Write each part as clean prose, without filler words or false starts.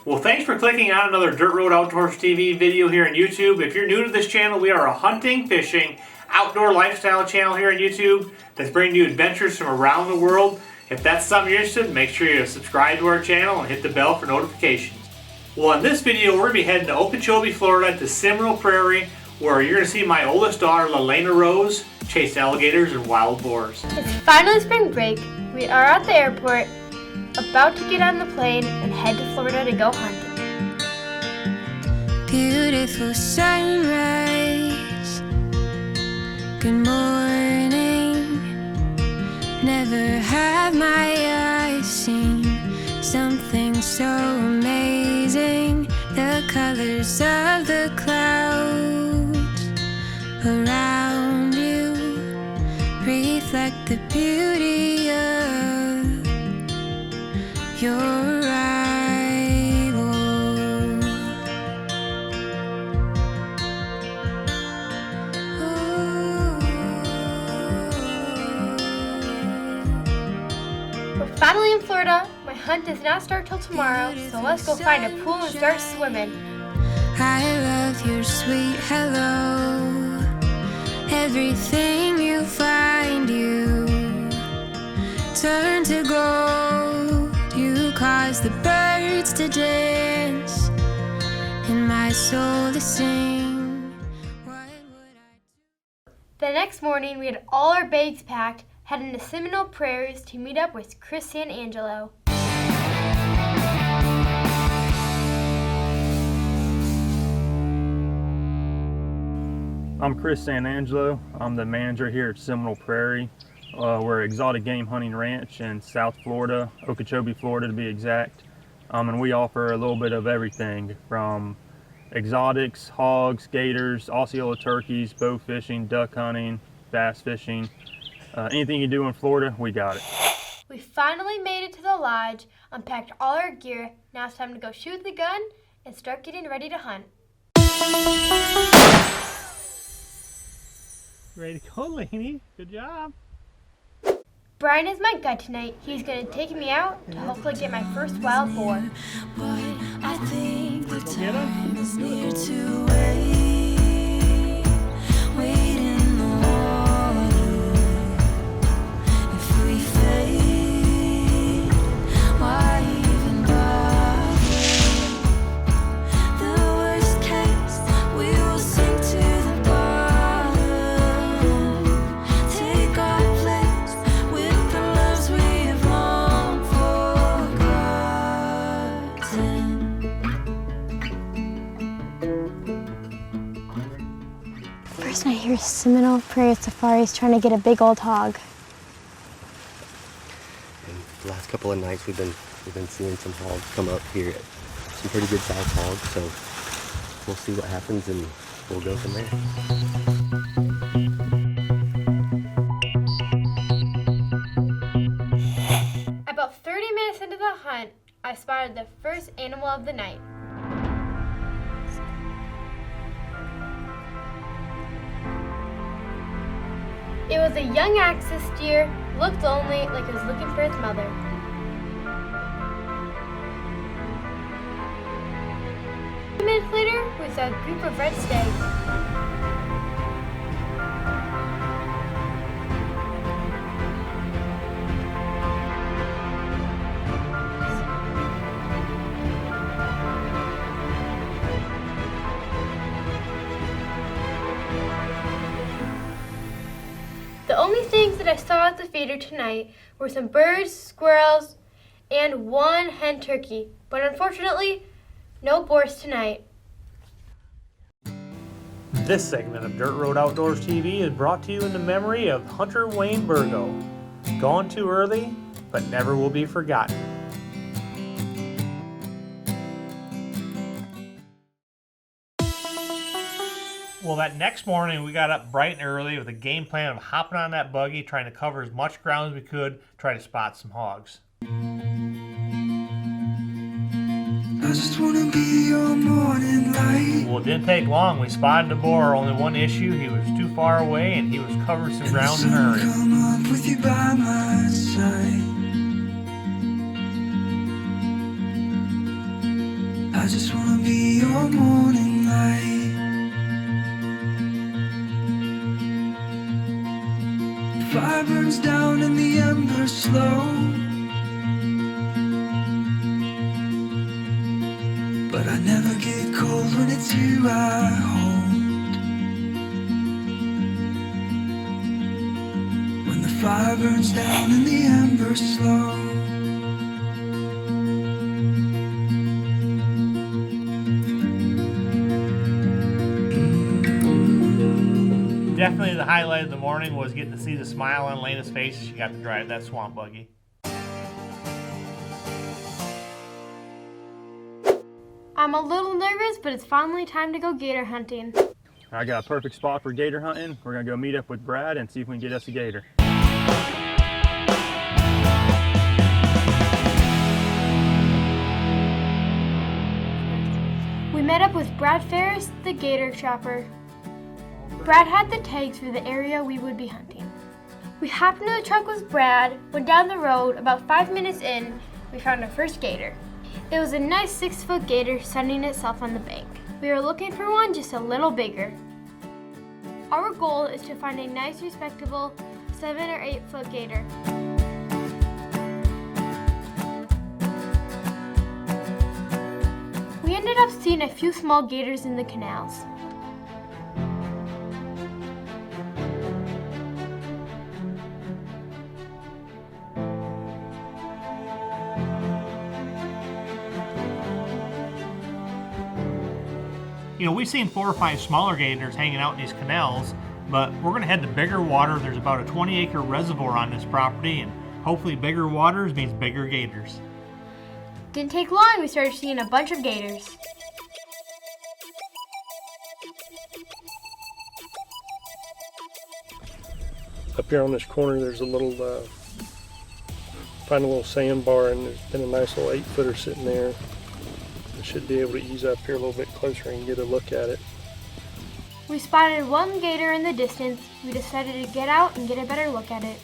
Well, thanks for clicking on another Dirt Road Outdoors TV video here on YouTube. If you're new to this channel, we are a hunting, fishing, outdoor lifestyle channel here on YouTube that's bringing you adventures from around the world. If that's something you're interested in, make sure you subscribe to our channel and hit the bell for notifications. Well, in this video, we're going to be heading to Okeechobee, Florida to Seminal Prairie, where you're going to see my oldest daughter, Lelaina Rose, chase alligators and wild boars. It's finally spring break. We are at the airport, about to get on the plane and head to Florida to go hunting. Beautiful sunrise, good morning. Never have my eyes seen something so amazing. The colors of the clouds around you reflect the beauty of your arrival. We're finally in Florida. My hunt does not start till tomorrow, so let's go find a pool and start swimming. I love your sweet hello. Everything you find, you turn to gold. You cause the birds to dance and my soul to sing. What would I do? The next morning, we had all our bags packed, heading to Seminal Prairies to meet up with Chris Sanangelo. I'm Chris Sanangelo. I'm the manager here at Seminal Prairie. We're an exotic game hunting ranch in South Florida, Okeechobee, Florida to be exact. And we offer a little bit of everything from exotics, hogs, gators, Osceola turkeys, bow fishing, duck hunting, bass fishing. Anything you do in Florida, we got it. We finally made it to the lodge, unpacked all our gear. Now it's time to go shoot the gun and start getting ready to hunt. Ready to go, Lainey? Good job. Brian is my guide tonight. He's going to take me out to hopefully get my first wild boar. But I think the time is near to wait in the water. If we fade, why even bother? The worst case, we will sink to the bottom. Take our place with the loves we have long forgotten. First I hear Seminal Prairie Safari's trying to get a big old hog. And the last couple of nights we've been seeing some hogs come up here, some pretty good sized hogs, so we'll see what happens and we'll go from there. About 30 minutes into the hunt, I spotted the first animal of the night. It was a young axis deer, looked lonely, like it was looking for its mother. A few minutes later, we saw a group of red stags. The only things that I saw at the feeder tonight were some birds, squirrels, and one hen turkey. But unfortunately, no boars tonight. This segment of Dirt Road Outdoors TV is brought to you in the memory of Hunter Wayne Burgo. Gone too early, but never will be forgotten. Well, that next morning we got up bright and early with a game plan of hopping on that buggy, trying to cover as much ground as we could, try to spot some hogs. I just wanna be your morning light. Well, it didn't take long. We spotted the boar. Only one issue, he was too far away and he was covering some ground in a hurry. Come up with you by my side. I just wanna be your morning light. Fire burns down and the embers slow, but I never get cold when it's you I hold. When the fire burns down and the embers slow. Definitely the highlight of the morning was getting to see the smile on Lelaina's face as she got to drive that swamp buggy. I'm a little nervous, but it's finally time to go gator hunting. I got a perfect spot for gator hunting. We're gonna go meet up with Brad and see if we can get us a gator. We met up with Brad Ferris, the gator trapper. Brad had the tags for the area we would be hunting. We hopped into the truck with Brad, went down the road. About 5 minutes in, we found our first gator. It was a nice 6-foot gator sunning itself on the bank. We were looking for one just a little bigger. Our goal is to find a nice, respectable 7 or 8 foot gator. We ended up seeing a few small gators in the canals. You know, we've seen 4 or 5 smaller gators hanging out in these canals, but we're going to head to bigger water. There's about a 20-acre reservoir on this property, and hopefully bigger waters means bigger gators. Didn't take long, we started seeing a bunch of gators. Up here on this corner, there's a little, find a little sandbar, and there's been a nice little 8-footer sitting there. I should be able to ease up here a little bit closer and get a look at it. We spotted one gator in the distance. We decided to get out and get a better look at it.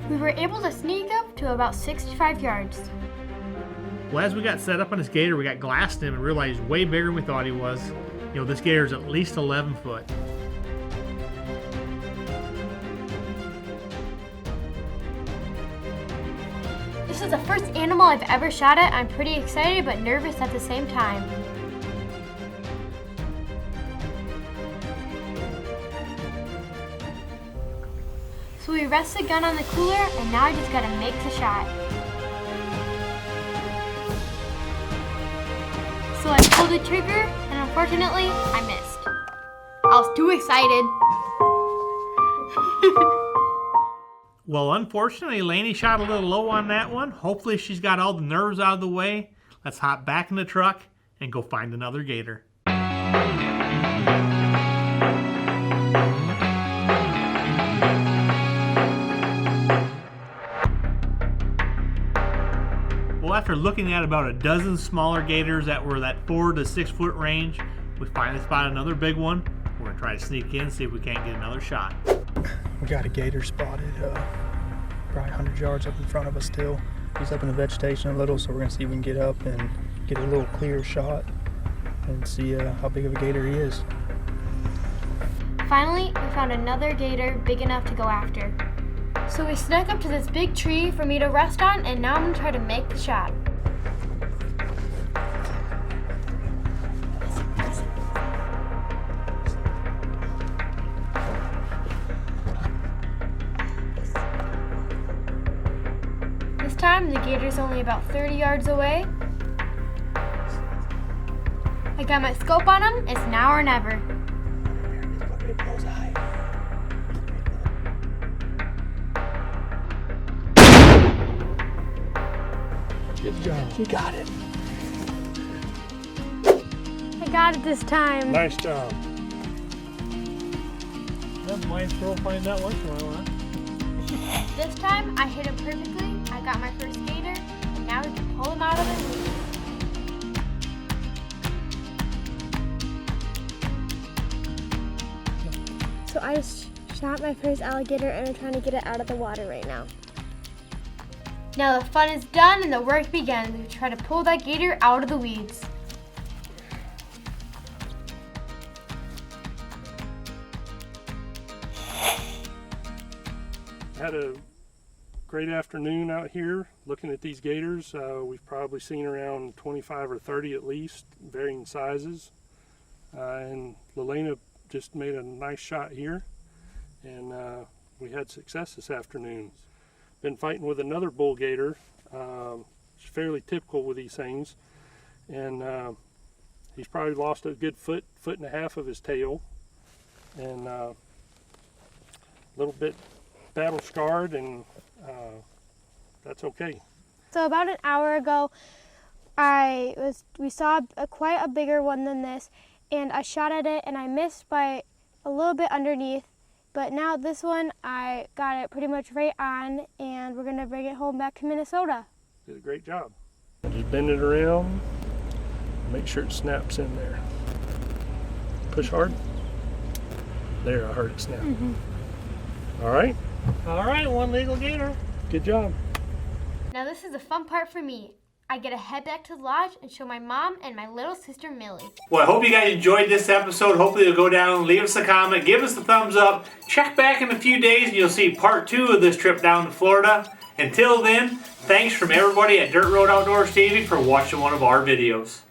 We were able to sneak up to about 65 yards. Well, as we got set up on this gator, we got glassed him and realized he's way bigger than we thought he was. You know, this gator is at least 11 foot. This is the first animal I've ever shot at. I'm pretty excited but nervous at the same time. So we rest the gun on the cooler, and now I just gotta make the shot. So I pulled the trigger, and unfortunately, I missed. I was too excited. Well, unfortunately, Lainey shot a little low on that one. Hopefully she's got all the nerves out of the way. Let's hop back in the truck and go find another gator. Well, after looking at about a dozen smaller gators that were that 4 to 6 foot range, we finally spotted another big one. We're gonna try to sneak in, see if we can't get another shot. We got a gator spotted probably 100 yards up in front of us still. He's up in the vegetation a little, so we're going to see if we can get up and get a little clear shot and see how big of a gator he is. Finally, we found another gator big enough to go after. So we snuck up to this big tree for me to rest on, and now I'm going to try to make the shot. This time, the gator's only about 30 yards away. I got my scope on him. It's now or never. Good job. You got it. I got it this time. Nice job. Might as well find out once in a while, huh? This time, I hit him perfectly. I got my first gator, and now we can pull him out of the lead. So I just shot my first alligator and I'm trying to get it out of the water right now. Now the fun is done and the work begins. We try to pull that gator out of the weeds. Had a great afternoon out here looking at these gators. We've probably seen around 25 or 30 at least, varying sizes. And Lelaina just made a nice shot here, and we had success this afternoon. Been fighting with another bull gator. It's fairly typical with these things, and he's probably lost a good foot and a half of his tail, and a little bit battle scarred, and that's okay. So about an hour ago, we saw quite a bigger one than this, and I shot at it and I missed by a little bit underneath. But now this one, I got it pretty much right on, and we're gonna bring it home back to Minnesota. Did a great job. Just bend it around, make sure it snaps in there. Push hard. There, I heard it snap. All right. All right, one legal gator. Good job. Now this is the fun part for me. I get to head back to the lodge and show my mom and my little sister Millie. Well, I hope you guys enjoyed this episode. Hopefully you'll go down, leave us a comment, give us a thumbs up. Check back in a few days and you'll see part 2 of this trip down to Florida. Until then, thanks from everybody at Dirt Road Outdoors TV for watching one of our videos.